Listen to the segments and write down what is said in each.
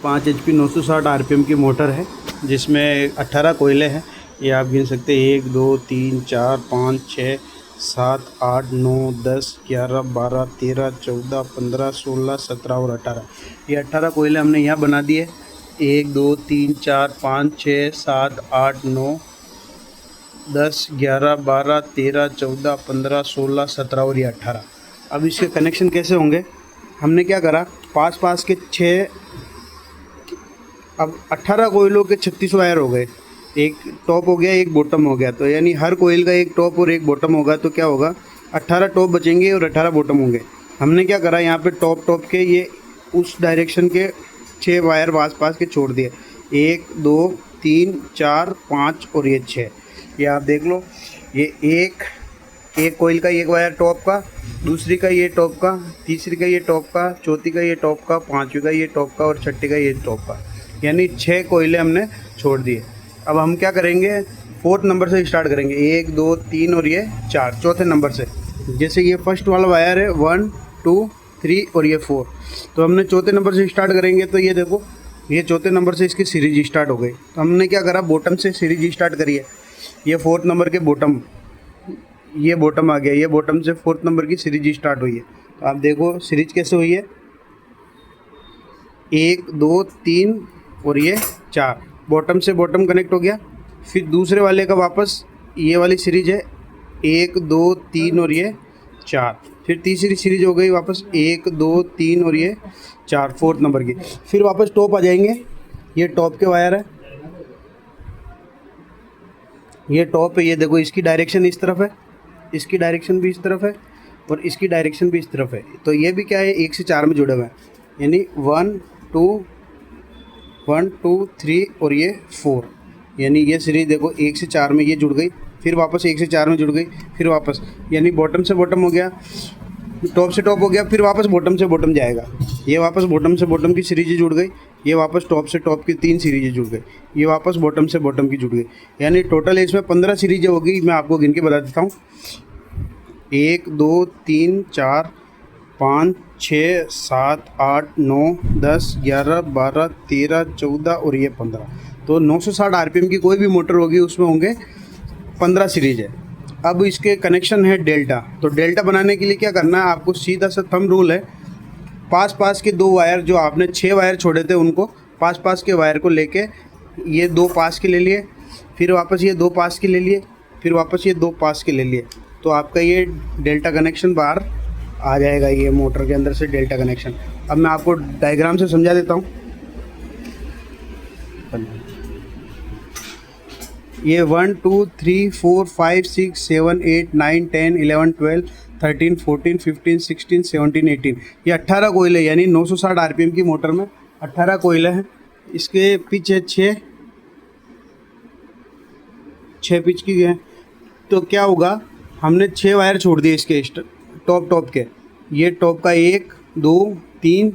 5 HP 960 RPM की motor है जिसमें 18 कोयले हैं। ये आप गिन सकते हैं 1 2 3 4 5 6 7 8 9 10 11 12 13 14 15 16 17 और 18। ये 18 कोयले हमने यहाँ बना दिए। 1 2 3 4 5 6 7 8 9 10 11 12 13 14 15 16 17 और ये 18। अब इसके कनेक्शन कैसे होंगे, हमने क्या करा, पास के 6, अब 18 कोयलों के 36 वायर हो गए। एक टॉप हो गया, एक बॉटम हो गया, तो यानी हर कोयल का एक टॉप और एक बॉटम होगा, तो क्या होगा 18 टॉप बचेंगे और 18 बॉटम होंगे। हमने क्या करा, यहाँ पे टॉप के ये उस डायरेक्शन के 6 वायर पास के छोड़ दिए। 1 2 3 4 5 और ये 6। ये आप देख लो, ये एक कोयल का एक वायर टॉप का, दूसरी का ये टॉप का, तीसरी का ये टॉप का, चौथी का ये टॉप का, पाँचवीं का ये टॉप का और छठी का ये टॉप का, यानी 6 कोयले हमने छोड़ दिए। अब हम क्या करेंगे, 4th नंबर से स्टार्ट करेंगे। 1 2 3 और ये 4, चौथे नंबर से। जैसे ये फर्स्ट वाला वायर है 1 2 3 और ये 4, तो हमने चौथे नंबर से स्टार्ट करेंगे। तो ये देखो, ये चौथे नंबर से इसकी सीरीज स्टार्ट हो गई। तो हमने क्या करा, बॉटम से सीरीज स्टार्ट करी है। ये 4th नंबर के बॉटम, ये बॉटम आ गया, ये बॉटम से 4th नंबर की सीरीज स्टार्ट हुई है। तो आप देखो सीरीज कैसे हुई है, 1 2 3 और ये 4, बॉटम से बॉटम कनेक्ट हो गया। फिर दूसरे वाले का वापस ये वाली सीरीज है 1 2 3 और ये 4, फिर तीसरी सीरीज हो गई वापस 1 2 3 और ये 4, 4th नंबर की। फिर वापस टॉप आ जाएंगे, ये टॉप के वायर है, ये टॉप है। ये देखो इसकी डायरेक्शन इस तरफ है, इसकी डायरेक्शन भी इस तरफ है और इसकी डायरेक्शन भी इस तरफ है। तो ये भी क्या है, 1 से 4 में जुड़े हुए हैं, यानी 1 2 3 और ये 4, यानी ये सीरीज देखो 1 से 4 में ये जुड़ गई, फिर वापस 1 से 4 में जुड़ गई, फिर वापस, यानी बॉटम से बॉटम हो गया, टॉप से टॉप हो गया, फिर वापस बॉटम से बॉटम जाएगा। ये वापस बॉटम से बॉटम की सीरीज जुड़ गई, ये वापस टॉप से टॉप की 3 सीरीजें जुड़ गई, ये वापस बॉटम से बॉटम की जुड़ गई, यानी टोटल इसमें 15 सीरीजें होगी। मैं आपको गिन के बता देता हूँ, 1 2 3 4 5 6 7 8 9 10 11 12 13 14 और ये 15। तो 960 RPM की कोई भी मोटर होगी उसमें होंगे 15 सीरीज है। अब इसके कनेक्शन है डेल्टा। तो डेल्टा बनाने के लिए क्या करना है, आपको सीधा सा थंब रूल है, पास के 2 वायर, जो आपने 6 वायर छोड़े थे उनको पास के वायर को लेके ये 2 पास के ले लिए, फिर वापस ये 2 पास के ले लिए, फिर वापस ये 2 पास के ले लिए। तो आपका ये डेल्टा कनेक्शन बाहर आ जाएगा, ये मोटर के अंदर से डेल्टा कनेक्शन। अब मैं आपको डायग्राम से समझा देता हूँ। ये 1 2 3 4 5 6 7 8 9 10 11 12 13 14 15 16 17 18, ये 18 कोयले, यानी 960 RPM की मोटर में 18 कोयले हैं। इसके पीछे 6 पिच की हैं। तो क्या होगा, हमने 6 वायर छोड़ दिए इसके टॉप के, ये टॉप का 1 2 3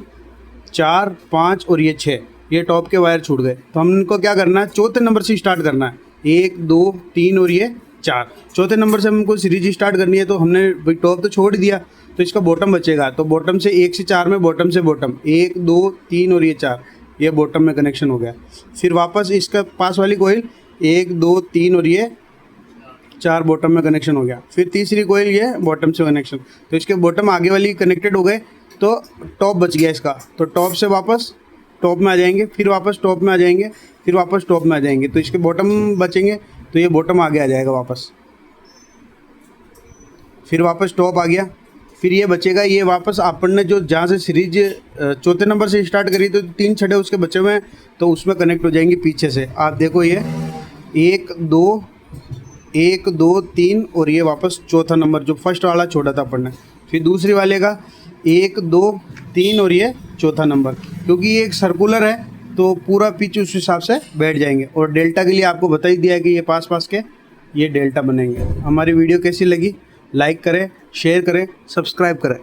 4 5 और ये 6, ये टॉप के वायर छूट गए। तो हमको क्या करना है, चौथे नंबर से स्टार्ट करना है, 1 2 3 और ये 4, चौथे नंबर से हमको सीरीज स्टार्ट करनी है। तो हमने टॉप तो छोड़ दिया, तो इसका बॉटम बचेगा। तो बॉटम से 1 से 4 में बॉटम से बॉटम 1 2 3 और ये 4, ये बॉटम में कनेक्शन हो गया। फिर वापस इसका पास वाली कोयल 1 2 3 और ये 4 बॉटम में कनेक्शन हो गया। फिर तीसरी कोयल ये बॉटम से कनेक्शन, तो इसके बॉटम आगे वाली कनेक्टेड हो गए, तो टॉप बच गया इसका। तो टॉप से वापस टॉप में आ जाएंगे, फिर वापस टॉप में आ जाएंगे, फिर वापस टॉप में आ जाएंगे, तो इसके बॉटम बचेंगे, तो ये बॉटम आगे आ जाएगा वापस, फिर वापस टॉप आ गया, फिर ये बचेगा। ये वापस अपन ने जो जहाँ से सीरीज चौथे नंबर से स्टार्ट करी, तो 3 छड़े उसके बचे हुए हैं, तो उसमें कनेक्ट हो जाएंगे पीछे से। आप देखो, ये 1 2 3 और ये वापस चौथा नंबर जो फर्स्ट वाला छोड़ा था अपन ने, फिर दूसरी वाले का 1 2 3 और ये चौथा नंबर, क्योंकि ये एक सर्कुलर है तो पूरा पिच उस हिसाब से बैठ जाएंगे। और डेल्टा के लिए आपको बता ही दिया है कि ये पास के ये डेल्टा बनेंगे। हमारी वीडियो कैसी लगी, लाइक करें, शेयर करें, सब्सक्राइब करें।